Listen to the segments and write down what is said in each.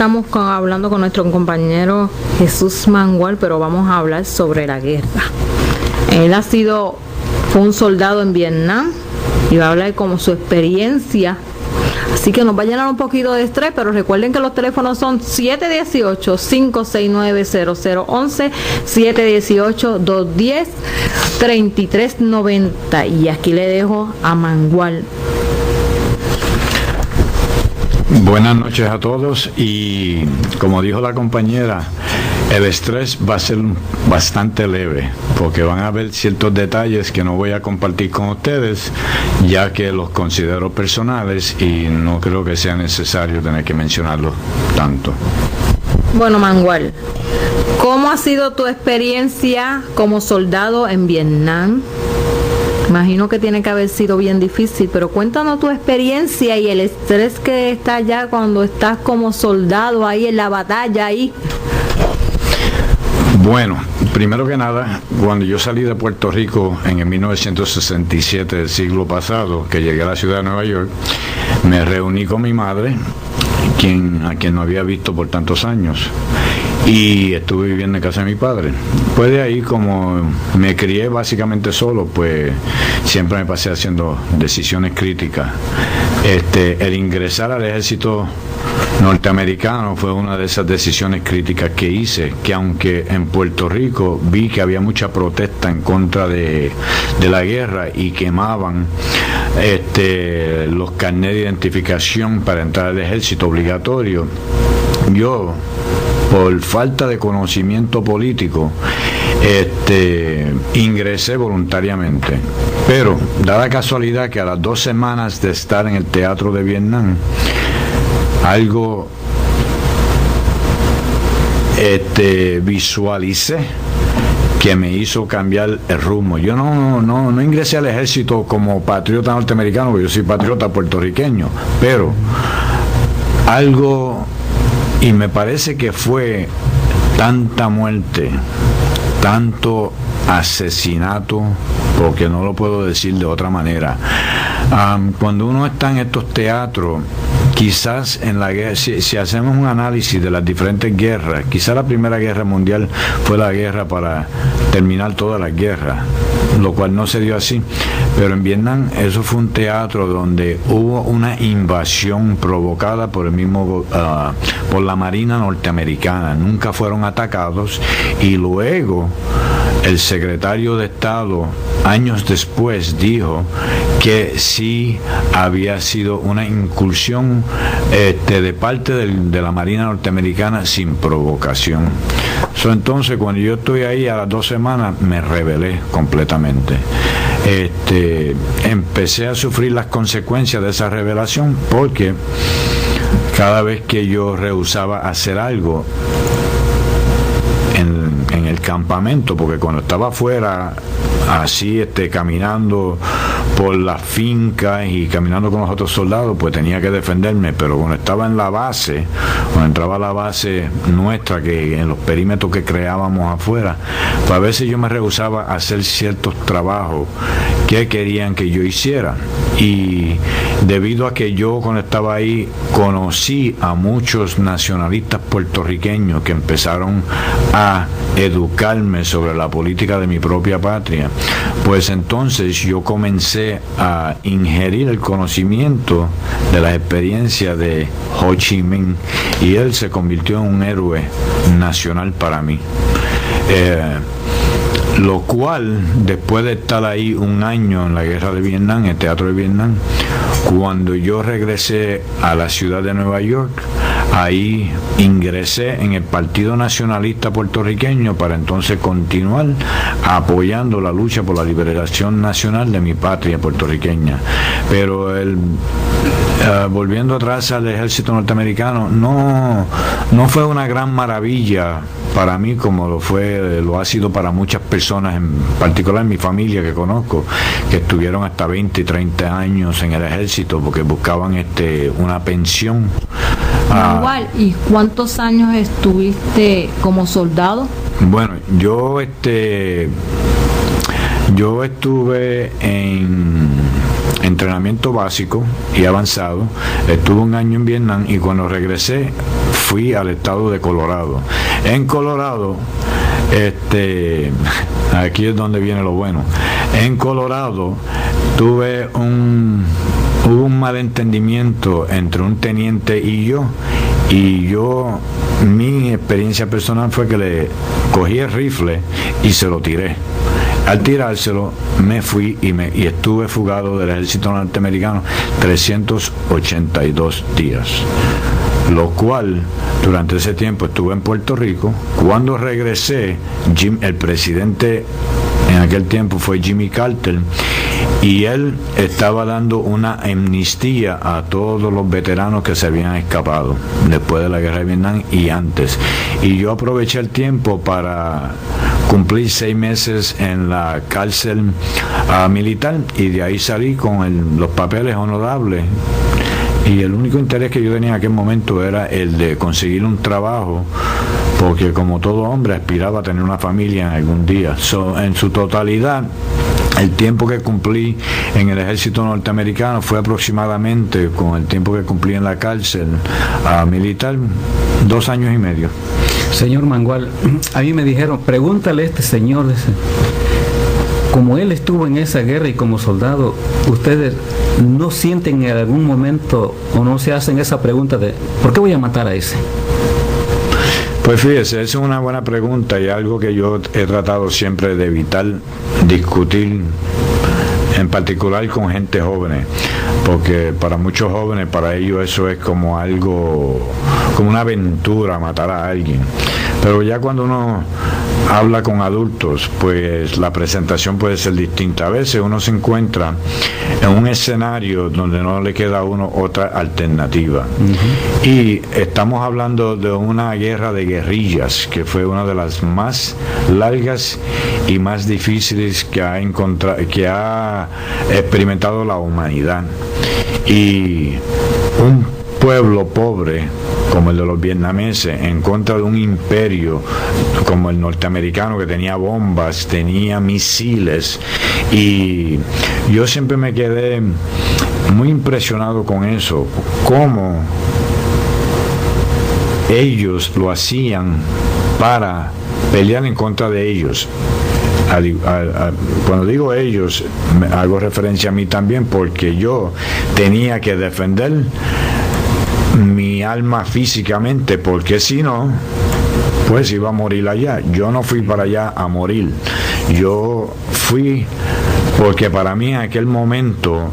hablando con nuestro compañero Jesús Mangual, pero vamos a hablar sobre la guerra. Él fue un soldado en Vietnam y va a hablar como su experiencia. Así que nos va a llenar un poquito de estrés, pero recuerden que los teléfonos son 718-569-0011, 718-210-3390. Y aquí le dejo a Mangual. Buenas noches a todos, y como dijo la compañera, el estrés va a ser bastante leve, porque van a haber ciertos detalles que no voy a compartir con ustedes, ya que los considero personales y no creo que sea necesario tener que mencionarlos tanto. Bueno, Mangual, ¿cómo ha sido tu experiencia como soldado en Vietnam? Imagino que tiene que haber sido bien difícil, pero cuéntanos tu experiencia y el estrés que está allá cuando estás como soldado ahí en la batalla ahí. Bueno, primero que nada, cuando yo salí de Puerto Rico en el 1967 del siglo pasado, que llegué a la ciudad de Nueva York, me reuní con mi madre, a quien no había visto por tantos años, y estuve viviendo en casa de mi padre. Pues de ahí, como me crié básicamente solo, pues siempre me pasé haciendo decisiones críticas. El ingresar al ejército norteamericano fue una de esas decisiones críticas que hice, que aunque en Puerto Rico vi que había mucha protesta en contra de la guerra y quemaban los carnets de identificación para entrar al ejército obligatorio, yo, por falta de conocimiento político, ingresé voluntariamente. Pero, dada casualidad que a las 2 semanas de estar en el teatro de Vietnam, algo visualicé que me hizo cambiar el rumbo. Yo no ingresé al ejército como patriota norteamericano, porque yo soy patriota puertorriqueño, pero algo, y me parece que fue tanta muerte, tanto asesinato, porque no lo puedo decir de otra manera. Cuando uno está en estos teatros, quizás en la guerra, si hacemos un análisis de las diferentes guerras, quizás la Primera Guerra Mundial fue la guerra para terminar todas las guerras, lo cual no se dio así, pero en Vietnam eso fue un teatro donde hubo una invasión provocada por por la Marina norteamericana. Nunca fueron atacados, y luego el secretario de Estado, años después, dijo que sí había sido una incursión de parte de la Marina norteamericana sin provocación. Entonces, cuando yo estoy ahí a las 2 semanas, me rebelé completamente. Empecé a sufrir las consecuencias de esa rebelación, porque cada vez que yo rehusaba hacer algo en el campamento, porque cuando estaba afuera, así caminando por las fincas y caminando con los otros soldados, pues tenía que defenderme, pero cuando estaba en la base, cuando entraba a la base nuestra, que en los perímetros que creábamos afuera, pues a veces yo me rehusaba a hacer ciertos trabajos que querían que yo hiciera, y debido a que yo, cuando estaba ahí, conocí a muchos nacionalistas puertorriqueños que empezaron a educarme sobre la política de mi propia patria, pues entonces yo comencé a ingerir el conocimiento de las experiencias de Ho Chi Minh, y él se convirtió en un héroe nacional para mí. Lo cual, después de estar ahí un año en la guerra de Vietnam, en el teatro de Vietnam, cuando yo regresé a la ciudad de Nueva York, ahí ingresé en el Partido Nacionalista Puertorriqueño para entonces continuar apoyando la lucha por la liberación nacional de mi patria puertorriqueña. Pero volviendo atrás al ejército norteamericano, no fue una gran maravilla para mí como lo ha sido para muchas personas, en particular en mi familia que conozco, que estuvieron hasta 20 y 30 años en el ejército porque buscaban una pensión. Igual, ¿y cuántos años estuviste como soldado? Bueno, yo estuve en entrenamiento básico y avanzado, estuve un año en Vietnam, y cuando regresé fui al estado de Colorado. En Colorado, aquí es donde viene lo bueno. En Colorado hubo un malentendimiento entre un teniente y yo, mi experiencia personal fue que le cogí el rifle y se lo tiré. Al tirárselo me fui y estuve fugado del ejército norteamericano 382 días, lo cual durante ese tiempo estuve en Puerto Rico. Cuando regresé, el presidente en aquel tiempo fue Jimmy Carter, y él estaba dando una amnistía a todos los veteranos que se habían escapado después de la guerra de Vietnam y antes, y yo aproveché el tiempo para cumplir 6 meses en la cárcel militar, y de ahí salí con los papeles honorables, y el único interés que yo tenía en aquel momento era el de conseguir un trabajo, porque como todo hombre aspiraba a tener una familia en algún día. En su totalidad, el tiempo que cumplí en el ejército norteamericano fue aproximadamente, con el tiempo que cumplí en la cárcel militar, 2 años y medio. Señor Mangual, a mí me dijeron, pregúntale a este señor, como él estuvo en esa guerra y como soldado, ¿ustedes no sienten en algún momento o no se hacen esa pregunta de ¿por qué voy a matar a ese? Pues fíjese, esa es una buena pregunta y algo que yo he tratado siempre de evitar discutir, en particular con gente joven, porque para muchos jóvenes, para ellos eso es como algo, como una aventura matar a alguien. Pero ya cuando uno habla con adultos, pues la presentación puede ser distinta. A veces uno se encuentra en un escenario donde no le queda a uno otra alternativa. Uh-huh. Y estamos hablando de una guerra de guerrillas, que fue una de las más largas y más difíciles que ha experimentado la humanidad. Y un pueblo pobre como el de los vietnameses en contra de un imperio como el norteamericano, que tenía bombas, tenía misiles, y yo siempre me quedé muy impresionado con eso, cómo ellos lo hacían para pelear en contra de ellos. Cuando digo ellos, hago referencia a mí también, porque yo tenía que defender mi alma físicamente, porque si no, pues iba a morir allá. Yo no fui para allá a morir, yo fui porque para mí en aquel momento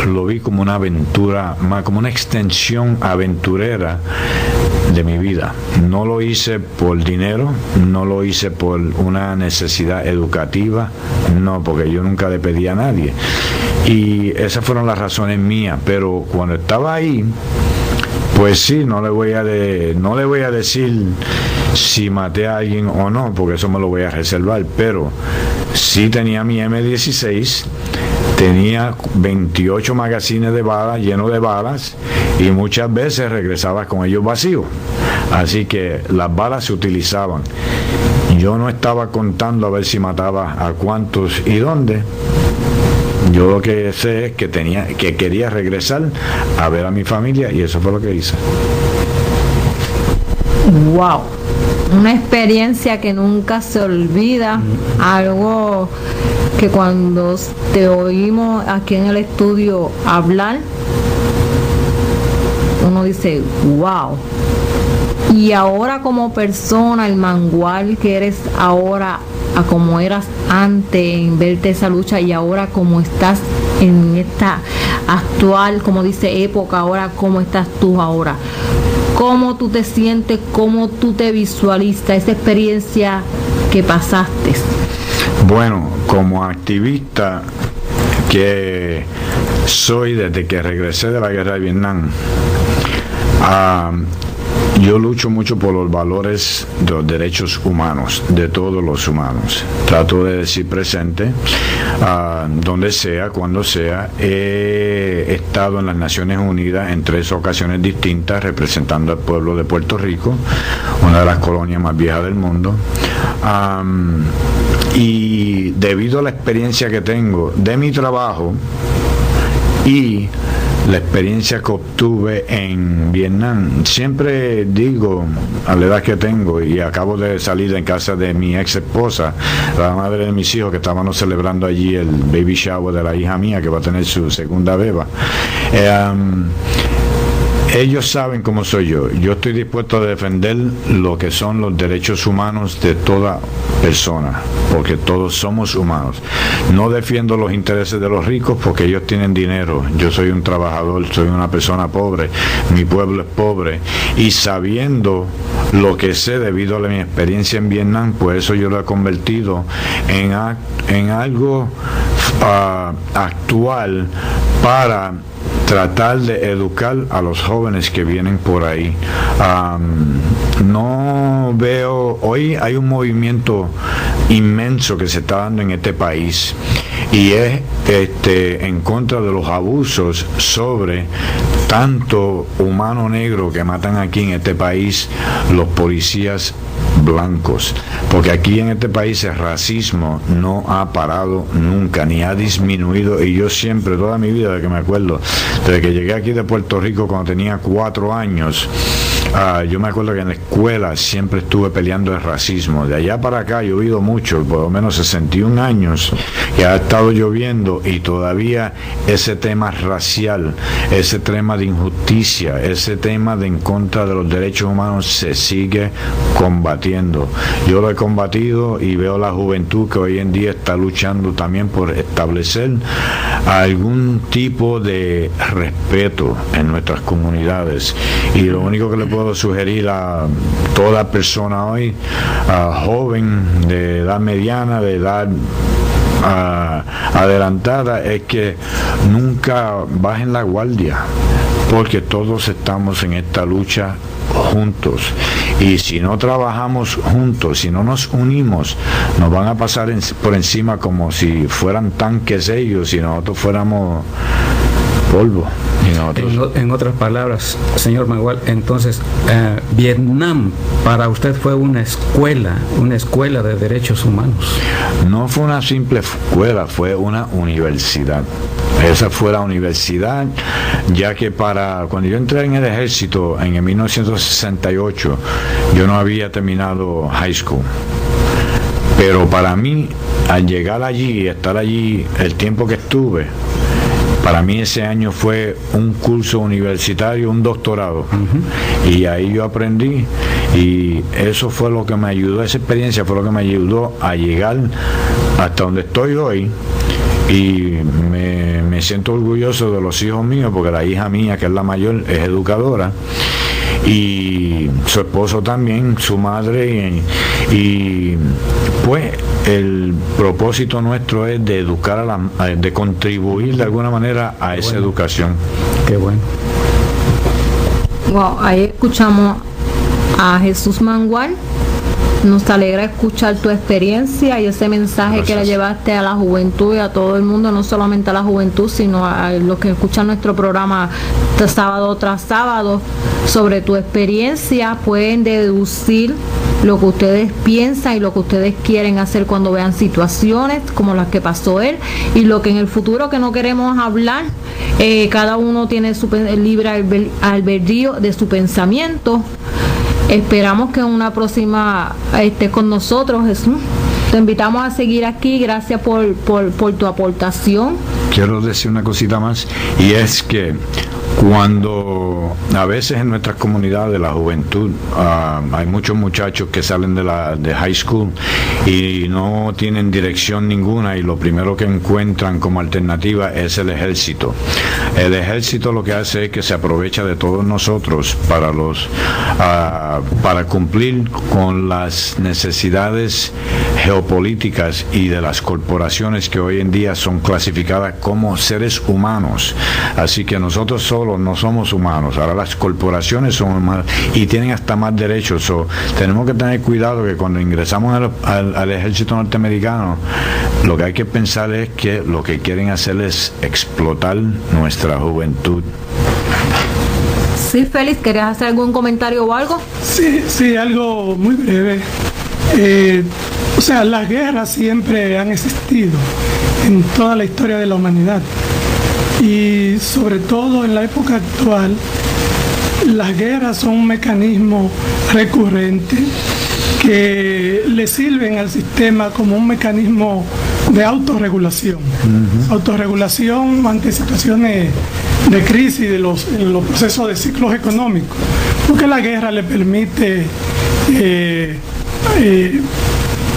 lo vi como una aventura, más como una extensión aventurera de mi vida. No lo hice por dinero, no lo hice por una necesidad educativa, no, porque yo nunca le pedí a nadie, y esas fueron las razones mías. Pero cuando estaba ahí, pues sí, no le voy a decir si maté a alguien o no, porque eso me lo voy a reservar, pero sí tenía mi M16, tenía 28 magazines de balas, llenos de balas, y muchas veces regresaba con ellos vacíos. Así que las balas se utilizaban. Yo no estaba contando a ver si mataba a cuántos y dónde. Yo lo que sé es que quería regresar a ver a mi familia, y eso fue lo que hice. Wow, una experiencia que nunca se olvida, algo que cuando te oímos aquí en el estudio hablar, uno dice wow. Y ahora como persona, el Mangual que eres ahora, a como eras antes en verte esa lucha, y ahora como estás en esta actual, como dice, época, ahora cómo estás tú ahora, cómo tú te sientes, cómo tú te visualizas esa experiencia que pasaste. Bueno, como activista que soy desde que regresé de la guerra de Vietnam, yo lucho mucho por los valores de los derechos humanos, de todos los humanos. Trato de decir presente, donde sea, cuando sea. He estado en las Naciones Unidas en 3 ocasiones distintas, representando al pueblo de Puerto Rico, una de las colonias más viejas del mundo. Y debido a la experiencia que tengo de mi trabajo y la experiencia que obtuve en Vietnam. Siempre digo, a la edad que tengo, y acabo de salir en casa de mi ex esposa, la madre de mis hijos, que estábamos celebrando allí el baby shower de la hija mía, que va a tener su segunda beba. Ellos saben cómo soy yo. Yo estoy dispuesto a defender lo que son los derechos humanos de toda persona, porque todos somos humanos. No defiendo los intereses de los ricos porque ellos tienen dinero. Yo soy un trabajador, soy una persona pobre, mi pueblo es pobre, y sabiendo lo que sé debido a mi experiencia en Vietnam, pues eso yo lo he convertido en algo actual para tratar de educar a los jóvenes que vienen por ahí. No veo, hoy hay un movimiento inmenso que se está dando en este país y es en contra de los abusos sobre tanto humano negro que matan aquí en este país los policías blancos, porque aquí en este país el racismo no ha parado nunca, ni ha disminuido, y yo siempre, toda mi vida, de que me acuerdo, desde que llegué aquí de Puerto Rico cuando tenía 4 años, yo me acuerdo que en la escuela siempre estuve peleando el racismo. De allá para acá he llovido mucho, por lo menos 61 años que ha estado lloviendo, y todavía ese tema racial, ese tema de injusticia, ese tema de en contra de los derechos humanos se sigue combatiendo. Yo lo he combatido y veo la juventud que hoy en día está luchando también por establecer algún tipo de respeto en nuestras comunidades, y lo único que le puedo sugerir a toda persona hoy, joven, de edad mediana, de edad adelantada, es que nunca bajen la guardia, porque todos estamos en esta lucha juntos, y si no trabajamos juntos, si no nos unimos, nos van a pasar por encima como si fueran tanques ellos y nosotros fuéramos polvo. En otras palabras, señor Mangual, entonces Vietnam para usted fue una escuela de derechos humanos. No fue una simple escuela, fue una universidad. Esa fue la universidad, ya que cuando yo entré en el ejército en el 1968, yo no había terminado high school. Pero para mí, al llegar allí y estar allí el tiempo que estuve, para mí ese año fue un curso universitario, un doctorado. Y ahí yo aprendí, y eso fue lo que me ayudó, esa experiencia fue lo que me ayudó a llegar hasta donde estoy hoy. Y me siento orgulloso de los hijos míos, porque la hija mía, que es la mayor, es educadora, y su esposo también, su madre, y pues el propósito nuestro es de educar de contribuir de alguna manera a esa educación. Qué bueno. Wow, ahí escuchamos a Jesús Mangual. Nos alegra escuchar tu experiencia y ese mensaje. Gracias. Que le llevaste a la juventud y a todo el mundo, no solamente a la juventud, sino a los que escuchan nuestro programa sábado tras sábado, sobre tu experiencia. Pueden deducir lo que ustedes piensan y lo que ustedes quieren hacer cuando vean situaciones como las que pasó él, y lo que en el futuro que no queremos hablar. Cada uno tiene su libre albedrío de su pensamiento. Esperamos que en una próxima estés con nosotros, Jesús. Te invitamos a seguir aquí. Gracias por tu aportación. Quiero decir una cosita más, y es que cuando a veces en nuestras comunidades, la juventud, hay muchos muchachos que salen de high school y no tienen dirección ninguna, y lo primero que encuentran como alternativa es el ejército. El ejército lo que hace es que se aprovecha de todos nosotros para cumplir con las necesidades geopolíticas y de las corporaciones que hoy en día son clasificadas como seres humanos. Así que nosotros solos no somos humanos, ahora las corporaciones son humanas y tienen hasta más derechos. Tenemos que tener cuidado que cuando ingresamos al ejército norteamericano, lo que hay que pensar es que lo que quieren hacer es explotar nuestra juventud. Sí, Félix, ¿querías hacer algún comentario o algo? Sí, algo muy breve. Las guerras siempre han existido en toda la historia de la humanidad. y sobre todo en la época actual, las guerras son un mecanismo recurrente que le sirven al sistema como un mecanismo de autorregulación. Autorregulación ante situaciones de crisis en los procesos de ciclos económicos, porque la guerra le permite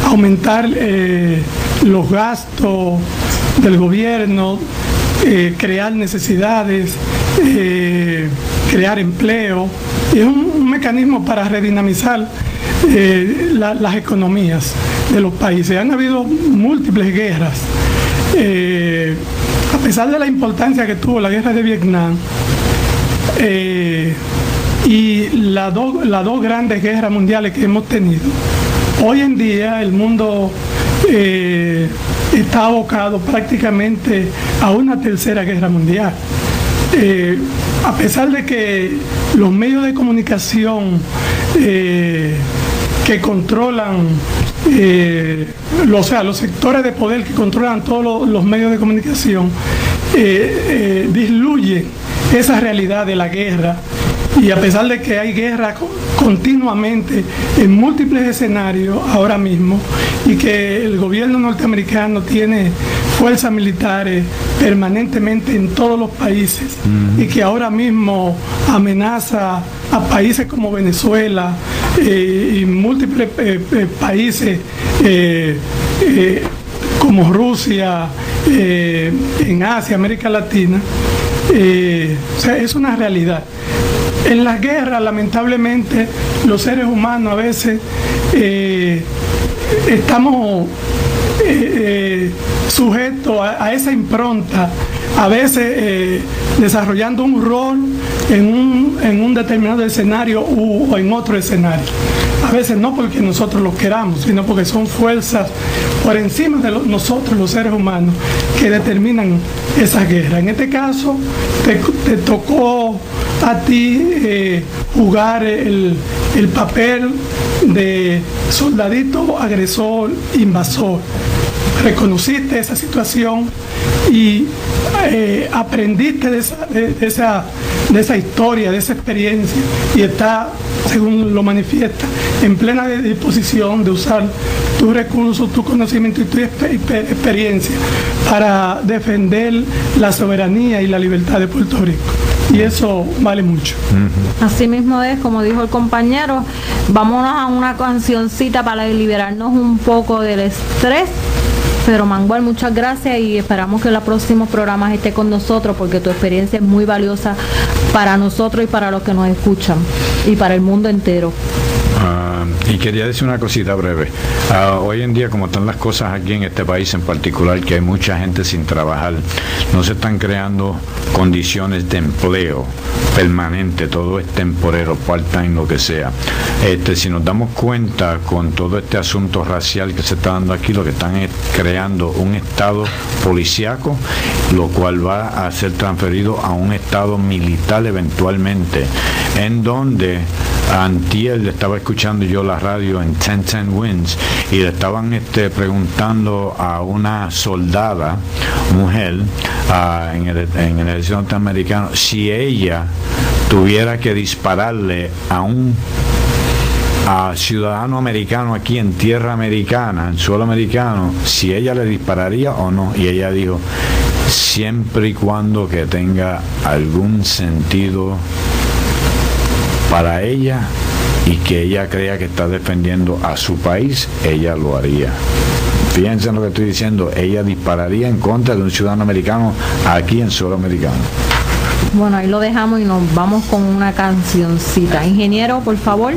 aumentar los gastos del gobierno, crear necesidades, crear empleo. Es un mecanismo para redinamizar las economías de los países. Han habido múltiples guerras. A pesar de la importancia que tuvo la guerra de Vietnam y las dos grandes guerras mundiales que hemos tenido, hoy en día el mundo está abocado prácticamente a una tercera guerra mundial. A pesar de que los medios de comunicación que controlan, los sectores de poder que controlan todos los medios de comunicación, disluyen esa realidad de la guerra, y a pesar de que hay guerra continuamente en múltiples escenarios ahora mismo, y que el gobierno norteamericano tiene fuerzas militares permanentemente en todos los países, y que ahora mismo amenaza a países como Venezuela y múltiples países como Rusia, en Asia, América Latina, es una realidad. En las guerras, lamentablemente, los seres humanos a veces estamos sujetos a esa impronta, a veces desarrollando un rol en un determinado escenario o en otro escenario. A veces no porque nosotros lo queramos, sino porque son fuerzas por encima de nosotros, los seres humanos, que determinan esa guerra. En este caso, te tocó a ti jugar el papel de soldadito agresor, invasor. Reconociste esa situación y aprendiste de esa historia, de esa experiencia, y está, según lo manifiesta, en plena disposición de usar tus recursos, tu conocimiento y tu experiencia para defender la soberanía y la libertad de Puerto Rico. Y eso vale mucho. Así mismo es, como dijo el compañero. Vámonos a una cancioncita para liberarnos un poco del estrés. Pero Mangual, muchas gracias, y esperamos que en los próximos programas esté con nosotros, porque tu experiencia es muy valiosa para nosotros y para los que nos escuchan y para el mundo entero. Y quería decir una cosita breve. Hoy en día, como están las cosas aquí en este país en particular, que hay mucha gente sin trabajar, no se están creando condiciones de empleo permanente, todo es temporero, part-time, lo que sea. Si nos damos cuenta con todo este asunto racial que se está dando aquí, lo que están es creando un estado policíaco, lo cual va a ser transferido a un estado militar eventualmente, en donde antier le estaba escuchando yo la radio en 1010 Winds y le estaban preguntando a una soldada, mujer, en el ejército norteamericano, si ella tuviera que dispararle a ciudadano americano aquí en tierra americana, en suelo americano, si ella le dispararía o no. Y ella dijo, siempre y cuando que tenga algún sentido para ella y que ella crea que está defendiendo a su país, ella lo haría. Fíjense en lo que estoy diciendo, ella dispararía en contra de un ciudadano americano aquí en suelo americano. Bueno, ahí lo dejamos y nos vamos con una cancioncita. Ingeniero, por favor.